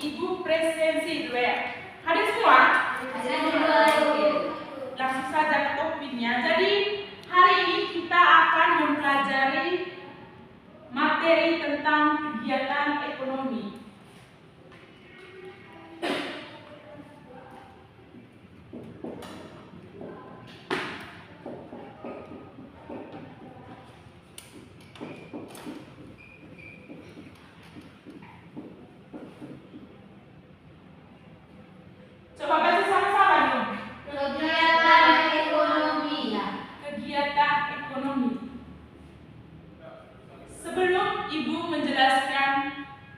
Ibu presensi dulu ya. Hadir semua? Oke. Langsung saja ke topiknya. Jadi hari ini kita akan mempelajari materi tentang kegiatan ekonomi. Coba baca sama-sama dong. Kegiatan ekonomi. Kegiatan ekonomi. Sebelum Ibu menjelaskan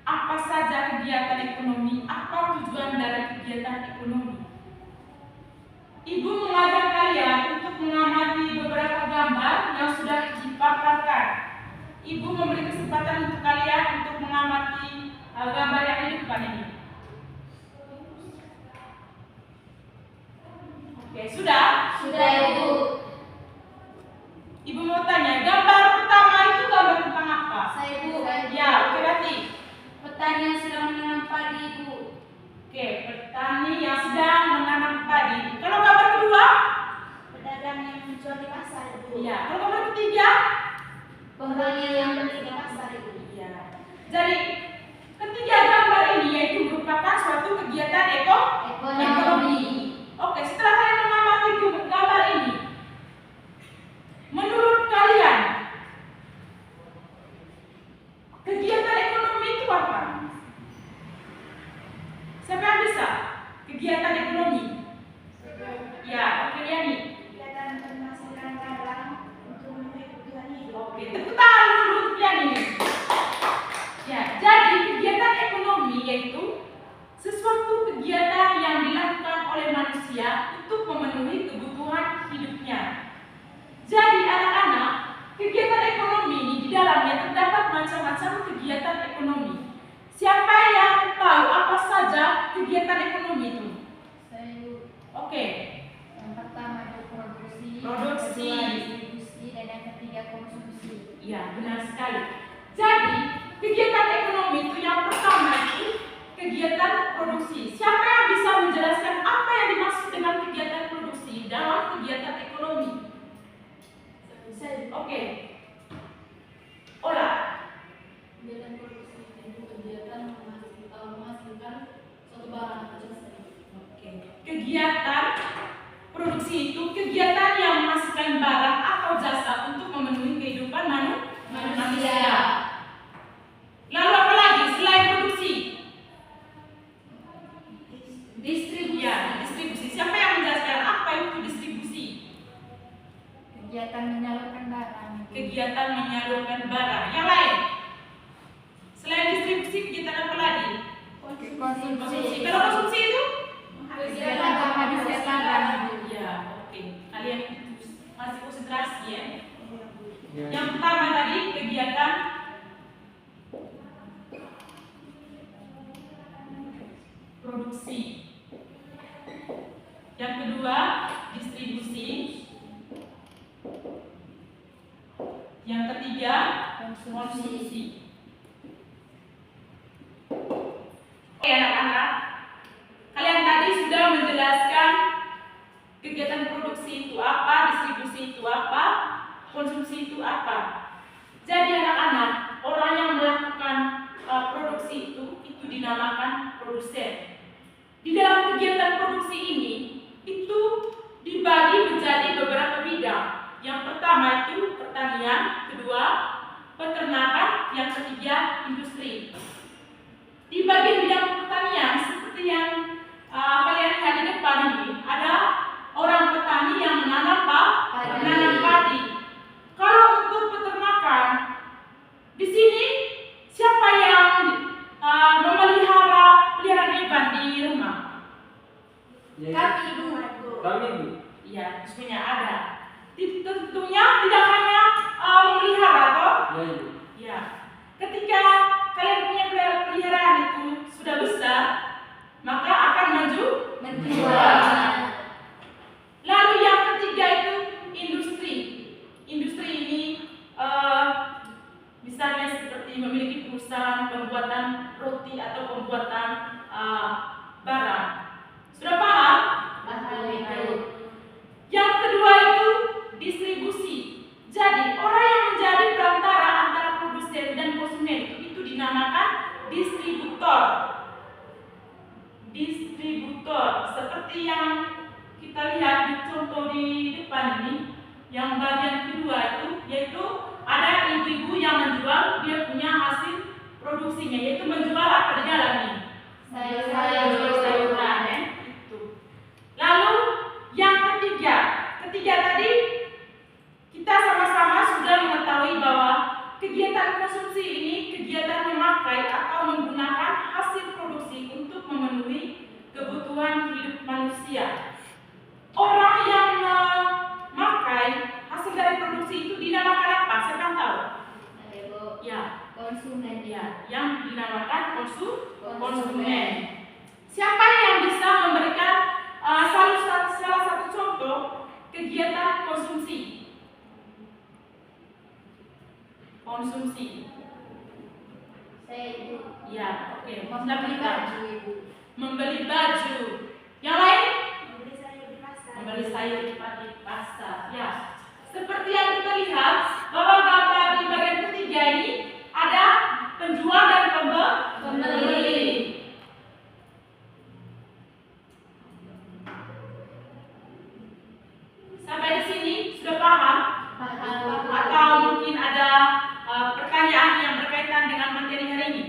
apa saja kegiatan ekonomi, apa tujuan dari kegiatan ekonomi, Ibu mengajak kalian untuk mengamati beberapa gambar yang sudah dipaparkan. Ibu memberi kesempatan untuk kalian untuk mengamati gambar yang di depan ini. Oke, sudah? Sudah, Ibu. Ibu mau tanya, gambar pertama itu gambar tentang apa? Saya, Bu. Ya, oke berarti. Petani yang sedang menanam padi, Ibu. Oke, petani yang sedang menanam padi. Kalau gambar kedua? Pedagang yang menjual di pasar, Ibu. Iya. Kalau gambar ketiga? Pembeli yang beli di pasar, Ibu. Iya. Jadi ketiga gambar ini yaitu merupakan suatu kegiatan ekonomi. Oke, setelah kalian mengamati gambar ini, menurut kalian kegiatan ekonomi itu apa? Siapa yang bisa? Kegiatan ekonomi. Ya, oke Yani. Kegiatan menghasilkan barang untuk memenuhi kebutuhan hidup. Oke, tepuk tangan dulu untuk Yani. Ya, jadi kegiatan ekonomi yaitu sesuatu kegiatan yang dilakukan oleh manusia untuk memenuhi kebutuhan hidupnya. Jadi anak-anak, kegiatan ekonomi ini di dalamnya terdapat macam-macam kegiatan ekonomi. Siapa yang tahu apa saja kegiatan ekonomi itu? Saya, Bu. Oke, Yang pertama itu produksi, Produksi. yang kedua distribusi, dan yang ketiga konsumsi. ya benar sekali. Jadi kegiatan ekonomi itu yang pertama itu kegiatan produksi. Siapa yang bisa menjelaskan apa yang dimaksud dengan kegiatan produksi dalam kegiatan ekonomi? Oke. Olah. Kegiatan produksi itu kegiatan menghasilkan suatu barang atau jasa. Oke. Kegiatan produksi itu kegiatan yang menghasilkan barang atau jasa untuk memenuhi kehidupan manusia. Lalu apa lagi selain produksi? Distribusi. Ya, distribusi. Siapa yang menjelaskan apa itu distribusi? Kegiatan menyalurkan barang. Kegiatan menyalurkan barang. Yang lain? Selain distribusi, kegiatan apa lagi? Konsumsi. Kalau konsumsi itu? Kegiatan menghabiskan barang. Ya, oke. Kalian masih konsentrasi ya. Yang pertama tadi kegiatan produksi. Yang kedua distribusi. Yang ketiga konsumsi. Oke anak-anak, kalian tadi sudah menjelaskan kegiatan produksi itu apa, distribusi itu apa, konsumsi itu apa. Jadi anak-anak, orang yang melakukan produksi itu dinamakan produsen. Di dalam kegiatan produksi ini itu dibagi menjadi beberapa bidang. Yang pertama itu pertanian, kedua peternakan, yang ketiga industri. Di bagian bidang pertanian seperti yang kalian lihat di depan ini, ada orang petani yang menanam padi. Kalau untuk peternakan, di sini siapa yang memelihara peliharaan hewan di rumah? Kami, Ibu. Iya, sebenarnya ada. Tentunya tidak hanya memelihara, toh? Ya. Ketika kalian punya peliharaan itu sudah besar, maka akan menjual. Lalu yang ketiga itu industri. Industri ini misalnya seperti memiliki perusahaan pembuatan roti atau pembuatan barang. Sudah paham? Paham itu. Yang kedua itu distribusi. Jadi orang yang menjadi perantara antara produsen dan konsumen itu dinamakan distributor. Distributor seperti yang kita lihat di contoh di depan ini. Yang bagian kedua itu yaitu ada ibu-ibu yang menjual dia punya hasil produksinya, yaitu menjual apa di dalam ini? Sayuran ya. Itu. Lalu yang ketiga tadi kita sama-sama sudah mengetahui bahwa kegiatan konsumsi ini kegiatan memakai atau menggunakan hasil produksi untuk memenuhi kebutuhan hidup manusia. Orang yang memakai hasil dari produksi itu dinamakan apa? Siapa yang tahu? Ya, Konsumen. ya, yang dinamakan konsumen. Siapa yang bisa memberikan salah satu contoh kegiatan konsumsi? Saya ibu. Ya, oke. Membeli baju ibu. Membeli baju. Yang lain? Membeli sayur di pasar. Membeli sayur di pasar. Ya. Seperti yang kita lihat bahwa gambar di bagian ketiga ini ada penjual dan pembeli. Sampai di sini sudah paham? Paham. Atau mungkin ada pertanyaan yang berkaitan dengan materi hari ini?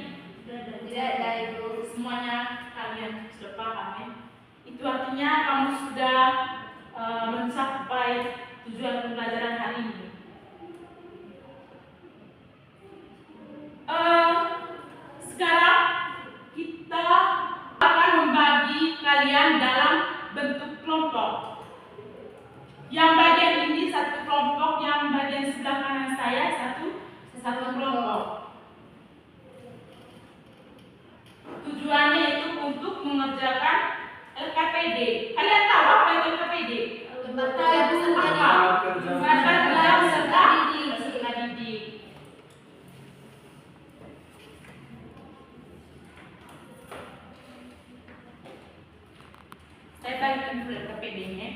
Tidak ada ibu. Semuanya kalian sudah paham ya? Itu artinya kamu sudah mencapai tujuan pembelajaran hari ini. Sekarang kita akan membagi kalian dalam bentuk kelompok. Yang bagian ini satu kelompok, yang bagian sebelah kanan saya satu kelompok. Tujuannya itu untuk mengerjakan LKPD. Kalian tahu apa itu LKPD? Tempat kerja peserta didik. Saya balikin dulu LKPD-nya.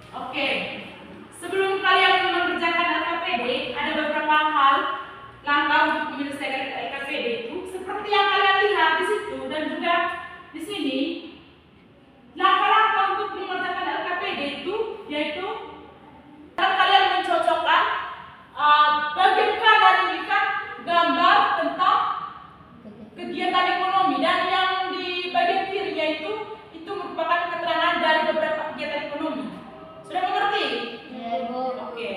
Oke. Sebelum kalian mengerjakan LKPD, ada beberapa hal langkah untuk menyelesaikan LKPD itu seperti yang kalian lihat di situ dan juga di sini. Langkah-langkah untuk mengerjakan LKPD itu yaitu kalian mencocokkan bagian kanan ini kan gambar tentang kegiatan ekonomi dan yang di bagian kirinya itu merupakan keterangan dari beberapa kegiatan ekonomi. Sudah mengerti? Ya ibu. Oke.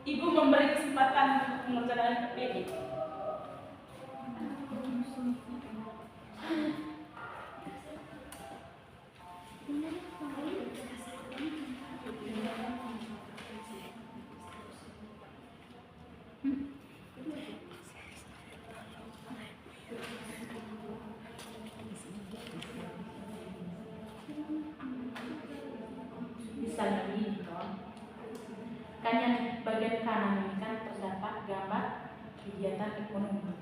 Ibu memberi kesempatan untuk mengerjakan LKPD. Misalnya ini kan yang bagian kanan ini kan terdapat gambar kegiatan ekonomi.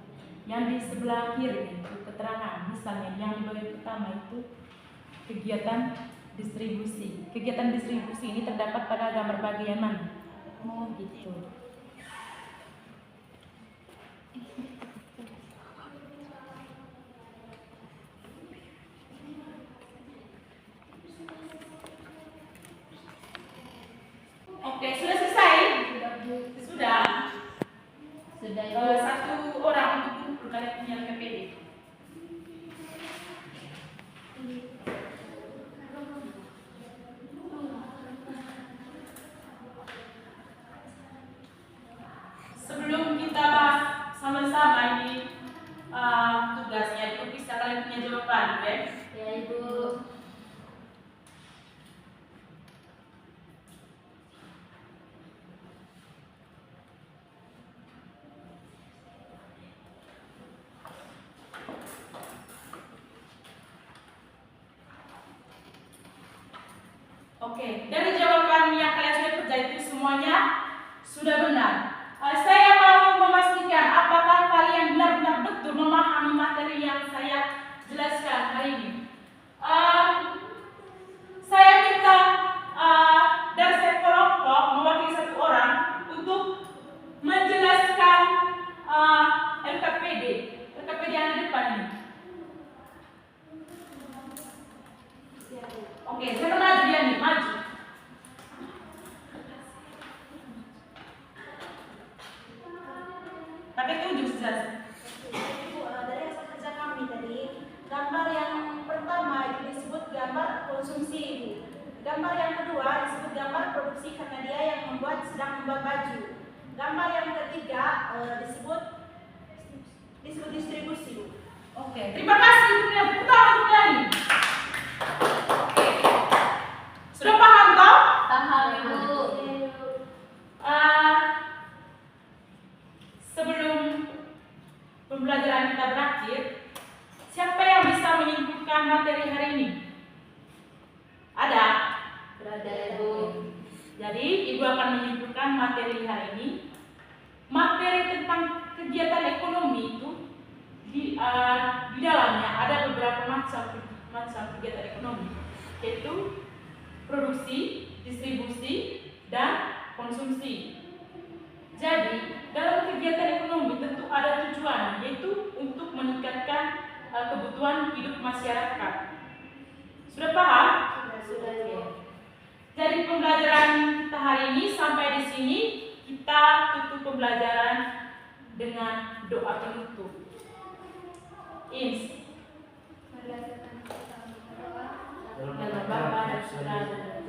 Yang di sebelah kiri itu keterangan. Misalnya yang di bagian pertama itu kegiatan distribusi. Kegiatan distribusi ini terdapat pada gambar bagian mana? Oh gitu. Oke, sudah selesai? Sudah. Satu orang untuk kalian punya LKPD. Sebelum kita bahas sama-sama ini tugasnya, itu bisa kalian punya jawaban, oke? Ya ibu. Oke, dari jawaban semuanya sudah benar. Saya mau memastikan apakah kalian benar-benar betul memahami materi yang saya jelaskan hari ini. Saya minta dari setiap kelompok mewakili satu orang untuk menjelaskan LKPD yang di depan ini. Oke, saya maju dia nih, maju. Pakai tunjuk saja. Itu dari hasil kerja kami tadi, gambar yang pertama itu disebut gambar konsumsi ibu. Gambar yang kedua disebut gambar produksi karena dia yang sedang membuat baju. Gambar yang ketiga disebut distribusi bu. Oke, terima kasih Bunda. Putar kembali. Oke, sudah paham toh? Paham Ibu. Sebelum pembelajaran kita berakhir, siapa yang bisa menyimpulkan materi hari ini? Ada? Berada Ibu. Jadi, Ibu akan menyimpulkan materi hari ini. Materi tentang kegiatan ekonomi itu di dalamnya ada beberapa macam kegiatan ekonomi, yaitu produksi, distribusi, dan konsumsi. Jadi, dalam kegiatan ekonomi tentu ada tujuan, yaitu untuk meningkatkan kebutuhan hidup masyarakat. Sudah paham? Sudah ya. Jadi pembelajaran kita hari ini sampai di sini. Kita tutup pembelajaran dengan doa penutup. Ins. Mari kita berdoa. Dalam Bapa dan Putra dan